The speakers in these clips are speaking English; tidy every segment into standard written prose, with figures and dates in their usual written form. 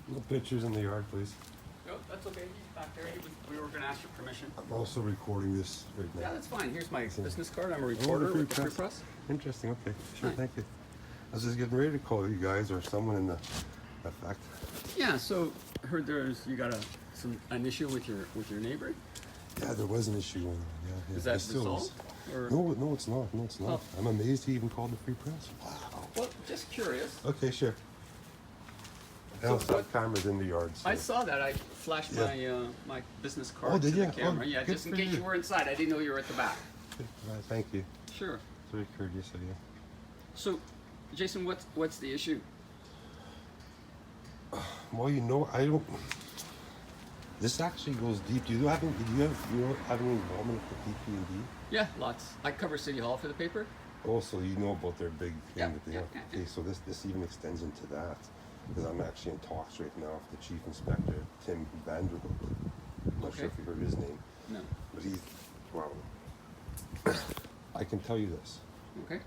No pictures in the yard, please. No, that's okay. He's back there. We were going to ask your permission. I'm also recording this right now. Yeah, that's fine. Here's my business card. I'm a Oh, reporter the Free with the Free Press. Press. Interesting. Okay. Sure. Hi. Thank you. I was just getting ready to call you guys or someone in the effect. Yeah. So heard you got an issue with your neighbor. Yeah, there was an issue going on. Yeah. Is There that still resolved? Or? No, it's not. No, it's not. Oh. I'm amazed he even called the Free Press. Wow. Well, just curious. Okay, sure. So I'll stop what- cameras in the yard. So. I saw that. I flashed Yeah. my business card Oh, did to you? the camera. Oh, Yeah, good just in for case you. you were inside. I didn't know you were at the back. Thank you. Sure. It's very courteous of you. So, Jason, what's the issue? Well, I don't. This actually goes deep. Do you have any involvement with the PP&D? Yeah, lots. I cover City Hall for the paper. Oh, so you know about their big thing Yeah, that they yeah, have. yeah, Okay, so this even extends into that, because I'm actually in talks right now with the chief inspector, Tim Vanderbilt. I'm not sure Okay. if you heard his name, No. but he's wow. I can tell you this. Okay.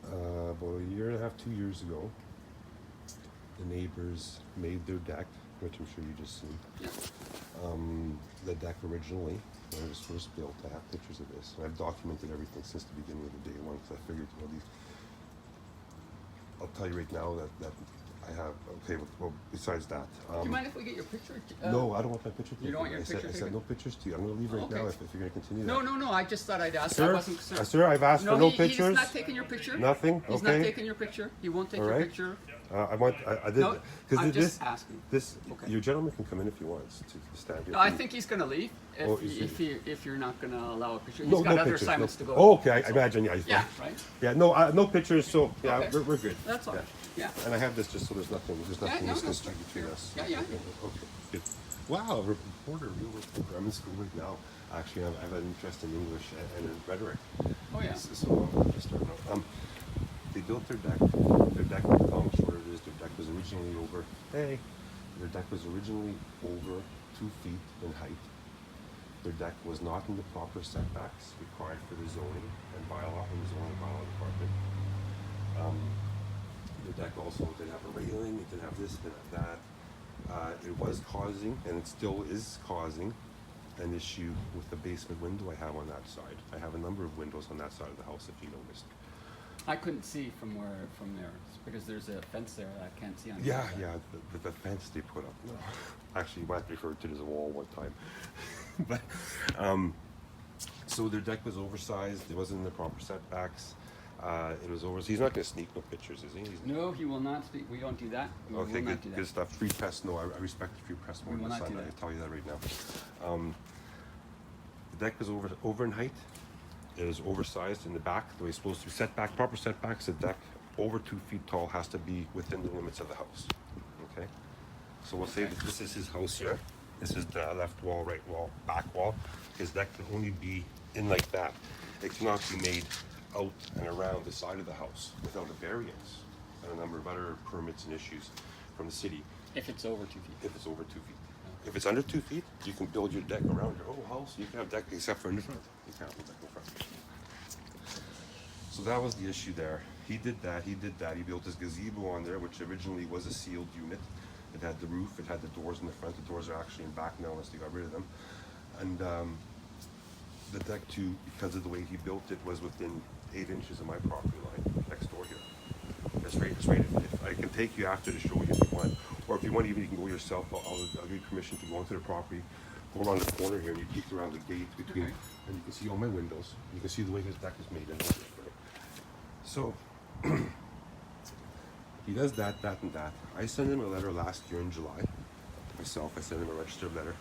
About a year and a half, 2 years ago, the neighbors made their deck, which I'm sure you just seen. Yeah. The deck originally, when it was first built, I have pictures of this. And I've documented everything since the beginning of the day one, because I figured, I'll tell you right now that I have, okay, well, besides that. Do you mind if we get your picture? No, I don't want my picture taken. You don't want your I picture said taken? no pictures to you. I'm going to leave right Okay. now if you're going to continue that. No. I just thought I'd ask. I Sir, wasn't concerned. sir, I've asked for no pictures. He's not taking your picture. Nothing? He's Okay. not taking your picture. He won't take All your right. picture. I did. No, Because I'm just asking. This, Okay. your gentleman can come in if he wants to stand here. No, I think he's going to leave Oh, is if you're not going to allow a picture. No, He's got no other pictures. assignments no. to go. Oh, okay, I imagine. Yeah, Yeah, right. Yeah, no pictures. So yeah, Okay. we're good. That's all. Yeah. Yeah. And I have this just so there's nothing no, misconstrued no, between sure. us. Yeah. Okay, good. Wow, reporter, real reporter. I'm in school right now. Actually, I have an interest in English and in rhetoric. Oh yeah. So just starting out. They built their deck. Their deck, long and short it is, their deck was originally over. Hey, their deck was originally over 2 feet in height. Their deck was not in the proper setbacks required for the zoning and bylaw and the zoning bylaw department. The deck also didn't have a railing, it didn't have this, it didn't have that. It was causing, and it still is causing, an issue with the basement window I have on that side. I have a number of windows on that side of the house, if you noticed. I couldn't see from there it's because there's a fence there that I can't see on the Yeah, other side. yeah, the fence they put up. No. Actually, you might refer to it as a wall one time. But, so their deck was oversized, it wasn't in the proper setbacks. It was over. He's not going to sneak no pictures, is he? No, he will not speak. We don't do that. We Okay, will good, not do that. good stuff. Free Press, no, I respect the Free Press more We than will the not Sun. do I that. can tell you that right now. The deck was over in height. It was oversized in the back. The way it's supposed to be setback, proper setbacks. The deck over 2 feet tall has to be within the limits of the house. Okay. So we'll say that this is his house here. This is the left wall, right wall, back wall. His deck can only be in like that. It cannot be made out and around the side of the house without a variance and a number of other permits and issues from the city. If it's over 2 feet. If it's over 2 feet. If it's under 2 feet, you can build your deck around your whole house. You can have deck except for in the front. You can't have a deck in the front. So that was the issue there. He did that. He built his gazebo on there, which originally was a sealed unit. It had the roof. It had the doors in the front. The doors are actually in back now unless they got rid of them. And the deck too, because of the way he built it, was within 8 inches of my property line next door here. That's right. That's right. If I can take you after to show you if you want, or if you want, even you can go yourself. I'll give you permission to go into the property, go around the corner here, and you peek around the gate between, Okay. and you can see all my windows. You can see the way his deck is made. So he does that, and that. I sent him a letter last year in July. Myself, I sent him a registered letter.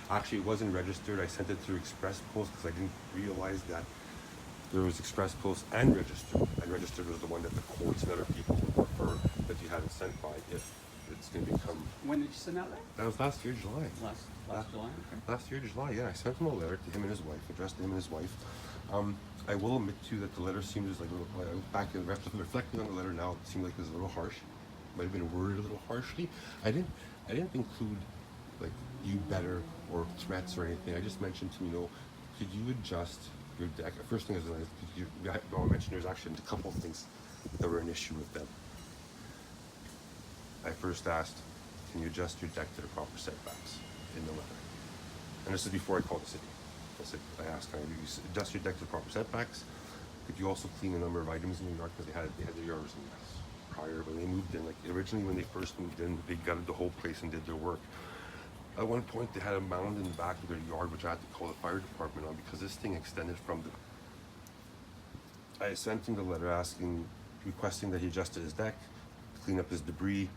Actually, it wasn't registered. I sent it through Express Post because I didn't realize that there was Express Post and registered. And registered was the one that the courts and other people would prefer that you hadn't sent by if it's going to become. When did you send that letter? That was last year, July. Last July. Okay. Last year, July, yeah. I sent him a letter to him and his wife, addressed to him and his wife. I will admit to you that the letter seems like a little, back in reflecting on the letter now, it seemed like it was a little harsh. Might have been worded a little harshly. I didn't include like you better or threats or anything. I just mentioned to him, could you adjust your deck? First thing is, I mentioned there's actually a couple of things that were an issue with them. I first asked, can you adjust your deck to the proper setbacks in the letter? And this is before I called the city. I asked, can you adjust your deck to the proper setbacks? Could you also clean a number of items in your yard, because they had their yards in this prior when they moved in. Like originally when they first moved in, they gutted the whole place and did their work. At one point they had a mound in the back of their yard which I had to call the fire department on because this thing extended from the... I sent him the letter requesting that he adjusted his deck, clean up his debris.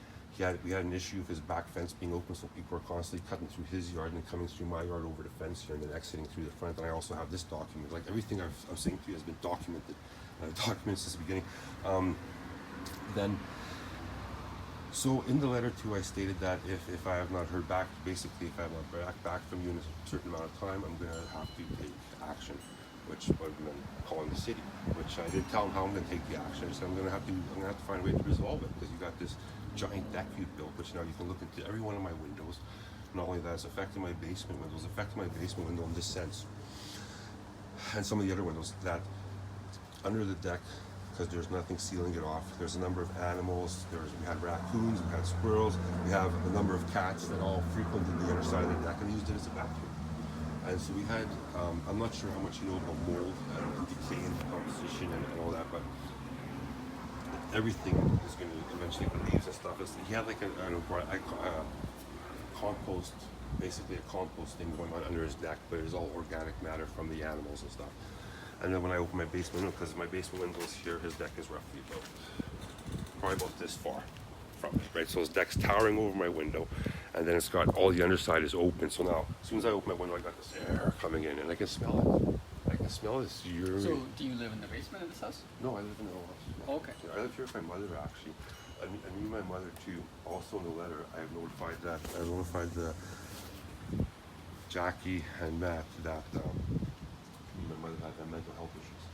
We had an issue with his back fence being open, so people were constantly cutting through his yard and then coming through my yard over the fence here and then exiting through the front. And I also have this document. Like everything I'm saying to you has been documented. I've documented since the beginning. So in the letter too, I stated that if I have not heard back, basically if I have not heard back from you in a certain amount of time, I'm going to have to take action, which I'm going to call in the city. Which I didn't tell him how I'm going to take the action. I said I'm going to have to find a way to resolve it because you got this giant deck you built, which now you can look into every one of my windows. Not only that, it's affecting my basement windows, affecting my basement window in this sense, and some of the other windows that under the deck, because there's nothing sealing it off. There's a number of animals. We had raccoons, we had squirrels, we have a number of cats that all frequented the other side of the deck and used it as a bathroom. And so we had, I'm not sure how much you know about mold and decay and composition and all that, but everything is going to eventually, the leaves and stuff. He had like a compost, basically a compost thing going on under his deck, but it was all organic matter from the animals and stuff. And then when I open my basement window, because my basement window is here, his deck is roughly probably about this far from it, right? So his deck's towering over my window, and then it's got all the underside is open. So now, as soon as I open my window, I got this air coming in, and I can smell it. I can smell this urine. So, do you live in the basement of this house? No, I live in the old house. Oh, okay. Yeah, I live here with my mother, actually. I knew my mother too. Also in the letter, I have notified the Jackie and Matt that my mother had mental health issues.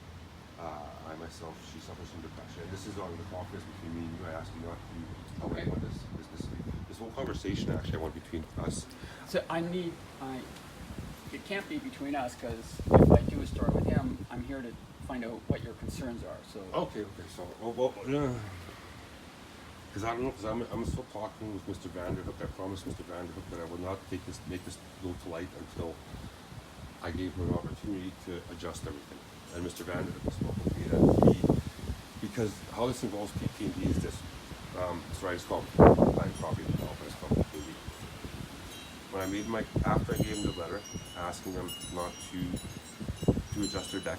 I myself, she suffers from depression. And this is on the confidence between me and you. I asked you not to tell anyone this whole conversation actually I want between us. So it can't be between us, because if I do a story with him, I'm here to find out what your concerns are. So Okay. So, because I don't know, because I'm still talking with Mr. Vanderhook. I promised Mr. Vanderhook that I would not make this go to light until I gave him an opportunity to adjust everything. And Mr. Vanderhook spoke with me that because how this involves PP&D is this. It's called property development. It's called PP&D. When I made after I gave him the letter asking them not to adjust their deck,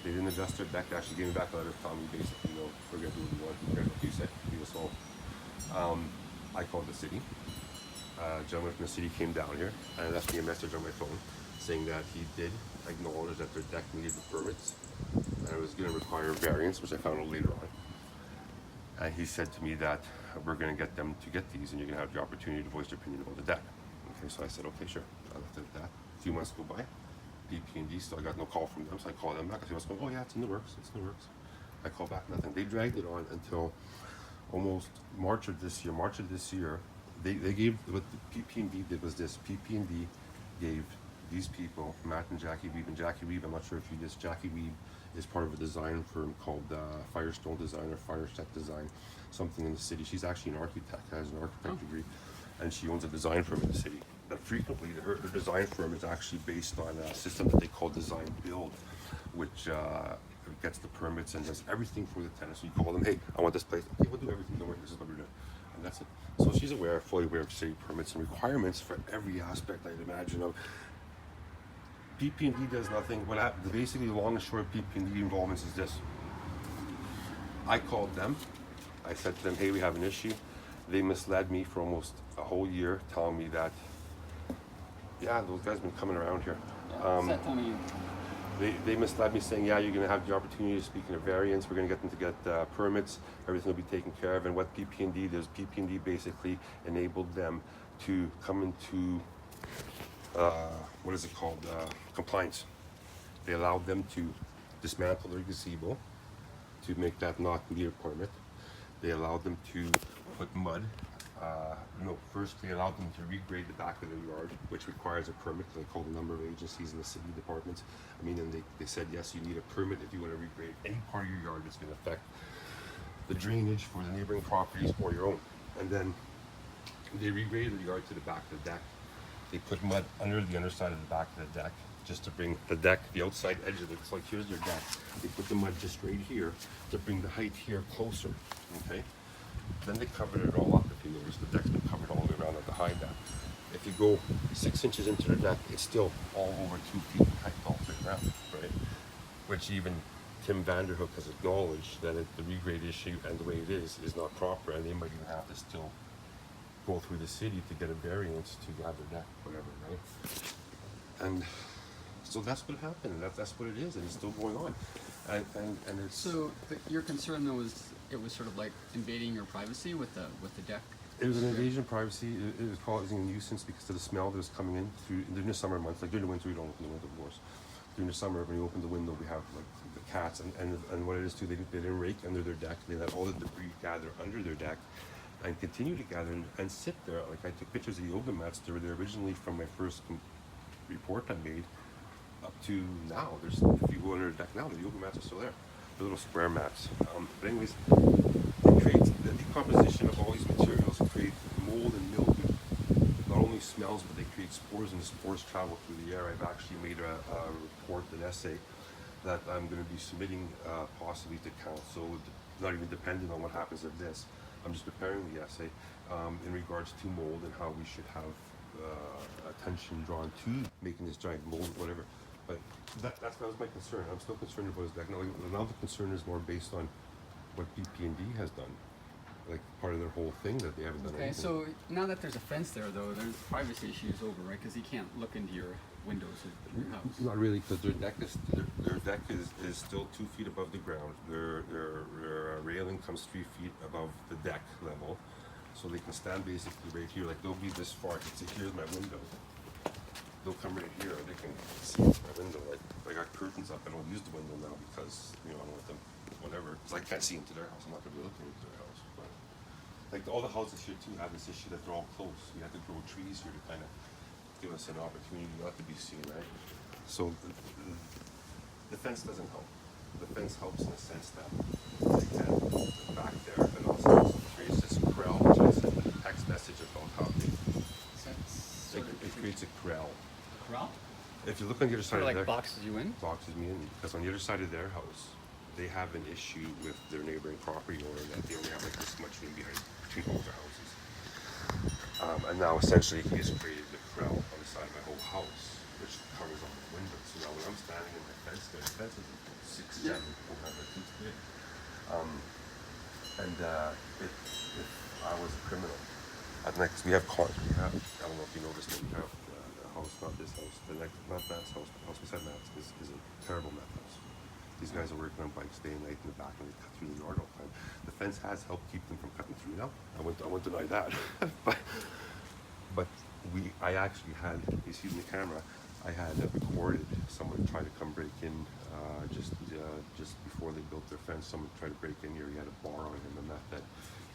they didn't adjust their deck. They actually gave me back a letter telling me basically, forget what you want, forget what you said, do this all. I called the city. A gentleman from the city came down here and left me a message on my phone saying that he did acknowledge that their deck needed the permits and it was going to require variance, which I found out later on. And he said to me that we're going to get them to get these and you're going to have the opportunity to voice your opinion about the deck. Okay, so I said, okay, sure. I left it at that. A few months go by. PP&D still, I got no call from them, so I called them back. A few months go, oh yeah, it's in the works. I called back, nothing. They dragged it on until almost March of this year. They gave, what the PP&D did was this. PP&D gave these people, Matt and Jackie Weeb, I'm not sure if you did this, Jackie Weeb is part of a design firm called Firestone Design or Fireset Design, something in the city. She's actually an architect, has an architect degree, and she owns a design firm in the city. But frequently, her design firm is actually based on a system that they call design build, which gets the permits and does everything for the tenant. So you call them, hey, I want this place. Okay, we'll do everything. Don't worry, this is what we're doing. And that's it. So she's fully aware of city permits and requirements for every aspect I'd imagine of. PP&D does nothing. Basically, the long and short of PP&D involvements is this. I called them. I said to them, hey, we have an issue. They misled me for almost a whole year, telling me that, yeah, those guys have been coming around here. They misled me saying, yeah, you're going to have the opportunity to speak in a variance. We're going to get them to get permits. Everything will be taken care of. And what PP&D does, PP&D basically enabled them to come into, compliance. They allowed them to dismantle their gazebo to make that not meet a permit. They allowed them to put mud. First they allowed them to regrade the back of their yard, which requires a permit. They called a number of agencies in the city departments. And they said, yes, you need a permit if you want to regrade any part of your yard that's going to affect the drainage for the neighboring properties or your own. And then They regraded the yard to the back of the deck. They put mud under the underside of the back of the deck just to bring the deck, the outside edge of it. It's like, here's their deck. They put the mud just right here to bring the height here closer, okay? Then they covered it all up. If you notice, the deck's been covered all the way around at the high deck. If you go 6 inches into the deck, it's still all over 2 feet height off the ground, right? Which even Tim Vanderhook has acknowledged that the regrade issue and the way it is not proper, and they might even have to still go through the city to get a variance to have their deck, whatever, right? And so that's what happened. That's what it is, and it's still going on. And it's So your concern though was it was sort of like invading your privacy with the deck. it was an invasion of privacy. It was causing a nuisance because of the smell that was coming in during the summer months. Like during the winter, we don't open the window doors. During the summer, when you open the window, we have like the cats, and what it is too, they didn't rake under their deck. They let all the debris gather under their deck and continue to gather and sit there. Like I took pictures of the yoga mats. They were there originally from my first report I made up to now. There's, if you go under the deck now, the yoga mats are still there. The little square mats. But anyways, it creates the decomposition of all these materials create mold and mildew. Not only smells, but they create spores, and the spores travel through the air. I've actually made a report, an essay, that I'm going to be submitting possibly to council, not even dependent on what happens of this. I'm just preparing the essay in regards to mold and how we should have attention drawn to making this giant mold, whatever. But that was my concern. I'm still concerned about his deck. Now the concern is more based on what BP&D has done, like part of their whole thing that they haven't done Okay, anything. so now that there's a fence there though, there's privacy issues over, right? Because he can't look into your windows of your house. Not really, because their deck is still 2 feet above the ground. Their railing comes 3 feet above the deck level, so they can stand basically right here. Like they'll be this far. Here's my window. They'll come right here and they can see my window. Like I got curtains up. I don't use the window now because I don't want them, whatever. Because I can't see into their house. I'm not gonna be looking into their house. But like all the houses here too have this issue that they're all close. We have to grow trees here to kind of give us an opportunity not to be seen, right? So the fence doesn't help. The fence helps in the sense that it's back there, but also creates this corral, which I sent a text message about how it creates a corral. Corral? If you look on the other side Sort of of like their boxes you in? boxes me in, because on the other side of their house, they have an issue with their neighboring property owner that they only have like this much room between both their houses. And now essentially he has created the corral on the side of my whole house, which covers all the windows. So now when I'm standing in my fence, the fence is 6'7", whatever, it's big. If I was a criminal, at next we have cars. I don't know if you know this, but we have the house, not this house, not Matt's house, the house beside Matt's is a terrible meth house. These guys are working on bikes day and night in the back, and they cut through the yard all the time. The fence has helped keep them from cutting through now. I won't deny that. but I actually had, you see in the camera, I had recorded someone trying to come break in just before they built their fence. Someone tried to break in here. He had a bar on him, and that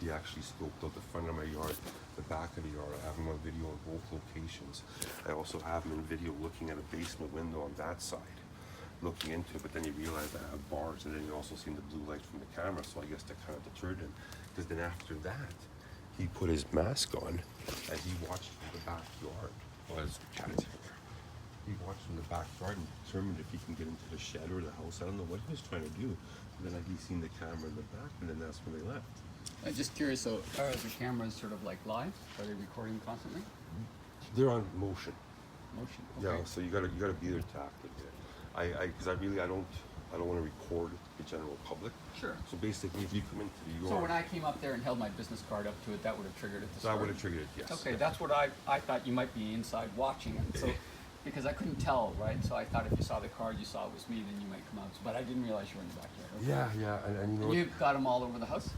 he actually scoped out the front of my yard, the back of the yard. I have him on video on both locations. I also have him in video looking at a basement window on that side, looking into it, but then he realized I have bars, and then he also seen the blue light from the camera, so I guess that kind of deterred him. Because then after that, he put his mask on, and he watched from the backyard while his cat's here. He watched from the backyard and determined if he can get into the shed or the house. I don't know what he was trying to do. And then he seen the camera in the back, and then that's when they left. I'm just curious, so are the cameras sort of like live? Are they recording constantly? They're on motion. Motion, okay. Yeah, so you gotta be there to activate it. Because I don't want to record the general public. Sure. So basically, if you come into the yard, So when I came up there and held my business card up to it, that would have triggered it to that start? would have triggered it. Yes. Okay, that's what I thought you might be inside watching it. So, because I couldn't tell, right? So I thought if you saw the card, you saw it was me, then you might come out. But I didn't realize you were in the backyard. Okay. Yeah, and you know. And you've got them all over the house?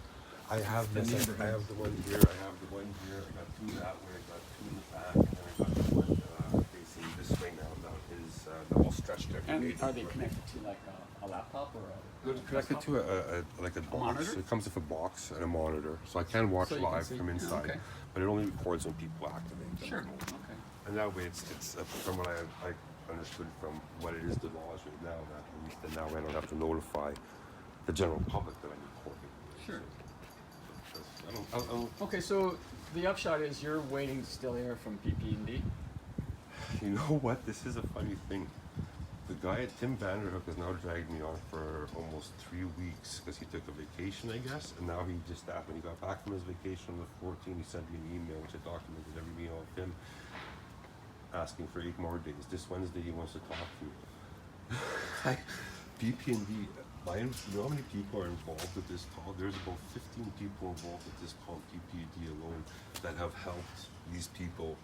I have The this. neighborhood. I have the one here. I have the one here. I got two that way. I got two in the back, and then I got the one facing this way now. That is they're all stretched every And day. are they connected to like a laptop or a They're connected to a box. monitor? It comes with a box and a monitor, so I can watch So you can live see. from inside. Okay. But it only records when people activate them. Sure, okay. And that way, it's from what I understood from what it is the laws right now. That at least that now I don't have to notify the general public that I'm recording. Sure. I don't, Okay, so the upshot is you're waiting to still hear from PP&D. You know what? This is a funny thing. The guy, Tim Vanderhook, has now dragged me on for almost 3 weeks because he took a vacation, I guess, and now he just when he got back from his vacation on the 14th, he sent me an email which I documented every meal with him, asking for 8 more days. This Wednesday he wants to talk to me. PP&D, you know how many people are involved with this call? There's about 15 people involved with this call, PP&D alone, that have helped these people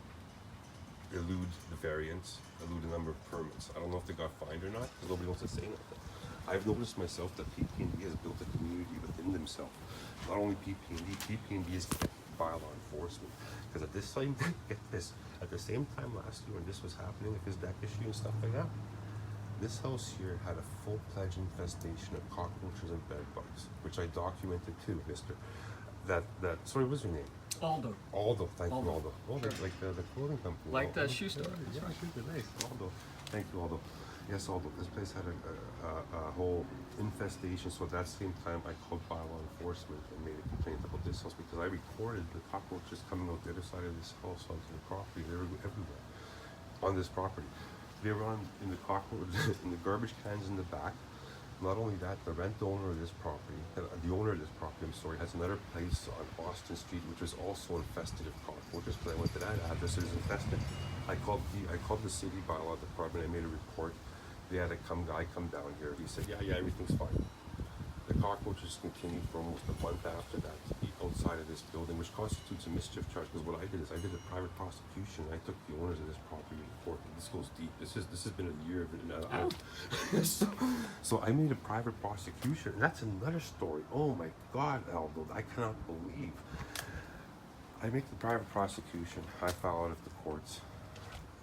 elude the variance, elude a number of permits. I don't know if they got fined or not, because nobody wants to say nothing. I've noticed myself that PP&D has built a community within themselves. Not only PP&D is bylaw enforcement. Because at this time, get this, at the same time last year when this was happening, with this deck issue and stuff like that, this house here had a full-fledged infestation of cockroaches and bed bugs, which I documented too, mister. Sorry, what's your name? Aldo. Aldo, thank you, Aldo. Aldo, Sure. like the clothing company. Like Aldo. the shoe store. Yeah, shoe, nice. Aldo, thank you, Aldo. Yes, Aldo. This place had a whole infestation. So at that same time, I called bylaw enforcement and made a complaint about this house because I recorded the cockroaches coming out the other side of this house onto the property. They were everywhere on this property. They were in the cockroaches in the garbage cans in the back. Not only that, the owner of this property, the owner of this property, I'm sorry, has another place on Austin Street which was also infested with cockroaches. Because I went to that address, it was infested. I called the city bylaw department. I made a report. They had a guy come down here. He said, yeah, everything's fine. The cockroaches continued for almost a month after that to be outside of this building, which constitutes a mischief charge. Because what I did is I did a private prosecution. I took the owners of this property to court. This goes deep. This has been a year of it. So I made a private prosecution. And that's another story. Oh my God, Aldo, I cannot believe. I make the private prosecution. I file it at the courts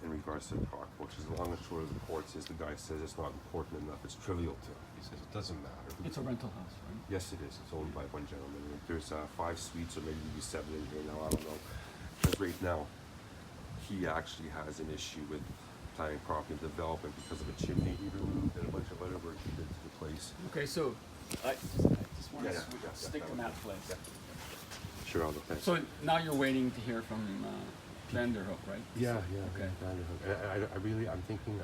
in regards to the cockroaches. The long and short of the courts is the guy says it's not important enough. It's trivial to him. He says it doesn't matter. It's a rental house, right? Yes, it is. It's owned by one gentleman. There's 5 suites, or maybe 7 in here now. I don't know. Because right now, he actually has an issue with planning property development because of a chimney he removed and a bunch of other work he did to the place. Okay, so I just want to stick to Matt's place. Yeah. Sure, Aldo. Thanks. So now you're waiting to hear from Vanderhook, right? Yeah. Okay. Vanderhook. And I'm thinking,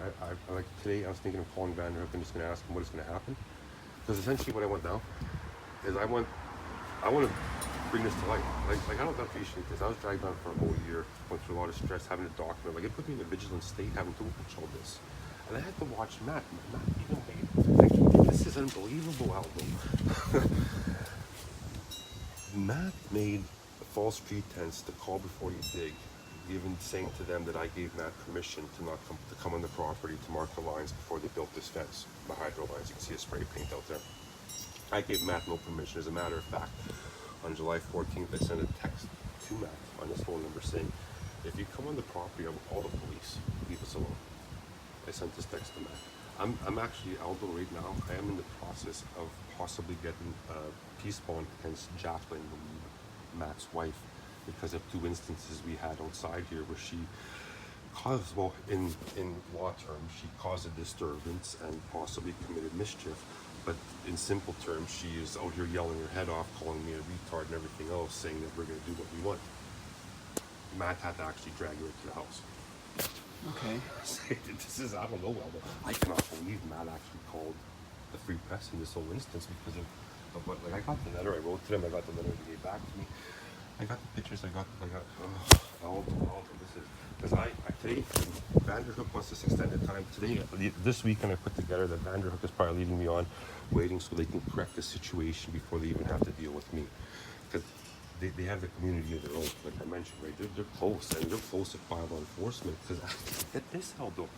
like today, I was thinking of calling Vanderhook and just going to ask him what is going to happen. Because essentially what I want now is I want to bring this to light. Like I don't appreciate this. I was dragged on for a whole year, went through a lot of stress, having to document. Like it put me in a vigilant state, having to watch all this. And I had to watch Matt even made, this is unbelievable, Aldo. Matt made a false pretense to call before you dig, even saying to them that I gave Matt permission to come on the property to mark the lines before they built this fence, the hydro lines. You can see a spray paint out there. I gave Matt no permission. As a matter of fact, on July 14th, I sent a text to Matt on his phone number saying, if you come on the property, I will call the police. Leave us alone. I sent this text to Matt. I'm actually, Aldo, right now, I am in the process of possibly getting a peace bond against Jacqueline, Matt's wife, because of 2 instances we had outside here where she caused, well, in law terms, she caused a disturbance and possibly committed mischief. But in simple terms, she is out here yelling her head off, calling me a retard and everything else, saying that we're going to do what we want. Matt had to actually drag her into the house. Okay. This is, I don't know, Aldo. I cannot believe Matt actually called the Free Press in this whole instance because of what, like, I got the letter, I wrote to them, I got the letter he gave back to me. I got the pictures, Aldo, this is, because today, Vanderhook wants this extended time. Today, this weekend I put together that Vanderhook is probably leaving me on, waiting so they can correct the situation before they even have to deal with me. Because they have the community of their own, like I mentioned, right? They're close, and they're close to bylaw enforcement. Because get this, Aldo,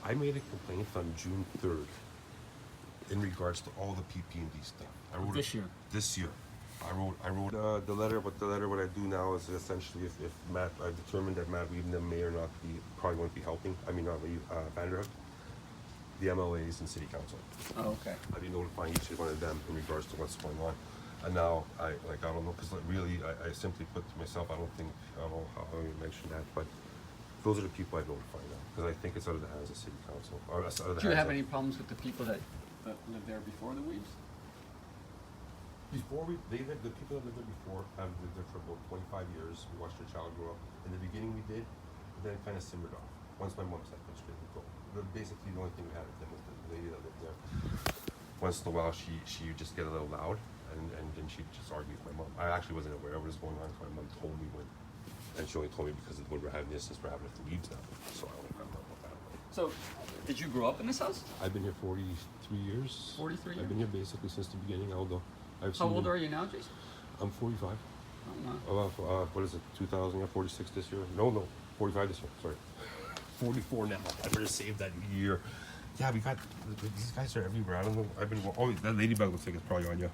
I made a complaint on June 3rd in regards to all the PP&D stuff. I wrote this year. I wrote the letter. What I do now is essentially, if Matt, I've determined that Matt Weedham may or not be, probably won't be helping. I mean, not Vanderhook, the MLAs and City Council. Oh, okay. I'll be notifying each one of them in regards to what's going on. And now, I don't know, because really, I simply put to myself, I don't know how you mentioned that, but those are the people I notify now, because I think it's out of the hands of City Council. Or out of the Do you hands have of, any problems with the people that lived there before the Weeds? Before the people that lived there before have lived there for about 25 years. We watched their child grow up. In the beginning we did, but then it kind of simmered off. Once my mom said, let's straight go. But basically the only thing we had with them was the lady that lived there. Once in a while she would just get a little loud and then she'd just argue with my mom. I actually wasn't aware of what was going on, so my mom told me when. And she only told me because when we're having this, since we're having it for weeds now. So I don't know about that. So, did you grow up in this house? I've been here 43 years. 43 years? I've been here basically since the beginning, although I've How seen old them- are you now, Jason? I'm 45. Oh, wow. What is it, 2000? Yeah, 46 this year. No, 45 this year. Sorry. 44 now. I better save that year. Yeah, we got, these guys are everywhere. I don't know. I've been, oh, that ladybug looks like it's probably on you.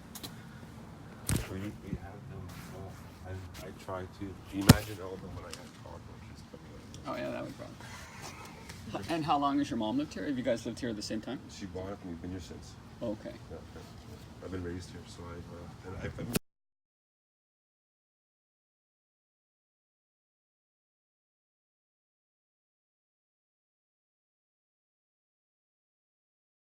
We have them all. And I try to imagine all of them when I had cockroaches coming out. Oh, yeah, that would probably. And how long has your mom lived here? Have you guys lived here at the same time? She bought it and we've been here since. Okay. Yeah, I've been raised here, so I've been